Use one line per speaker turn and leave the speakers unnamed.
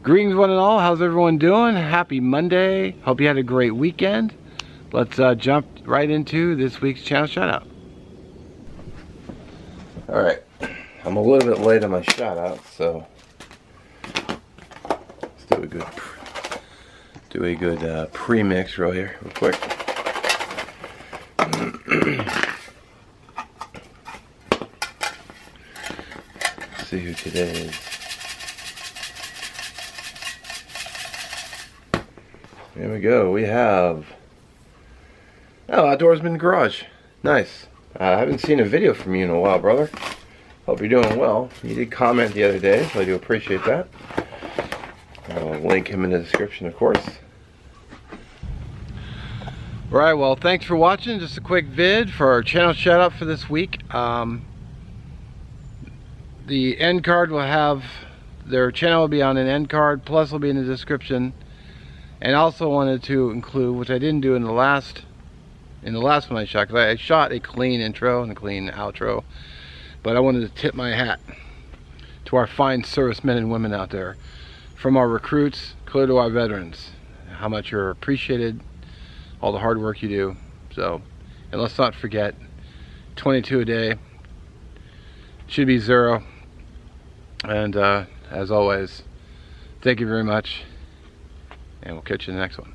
Greetings one and all, how's everyone doing? Happy Monday, hope you had a great weekend. Let's jump right into this week's channel shout out. Alright, I'm a little bit late on my shout out, so let's do a good pre-mix real quick. Let's see who today is. Here we go. We have Outdoorsman Garage. Nice. I haven't seen a video from you in a while, brother. Hope you're doing well. You did comment the other day, so I do appreciate that. I'll link him in the description, of course. Alright, well, thanks for watching. Just a quick vid for our channel shout out for this week. The end card will have, their channel will be on an end card, plus will be in the description. And also wanted to include, which I didn't do in the last one I shot, because I shot a clean intro and a clean outro, but I wanted to tip my hat to our fine servicemen and women out there, from our recruits clear to our veterans, how much you're appreciated, all the hard work you do. So, and let's not forget, 22 a day should be 0. And as always, thank you very much. And we'll catch you in the next one.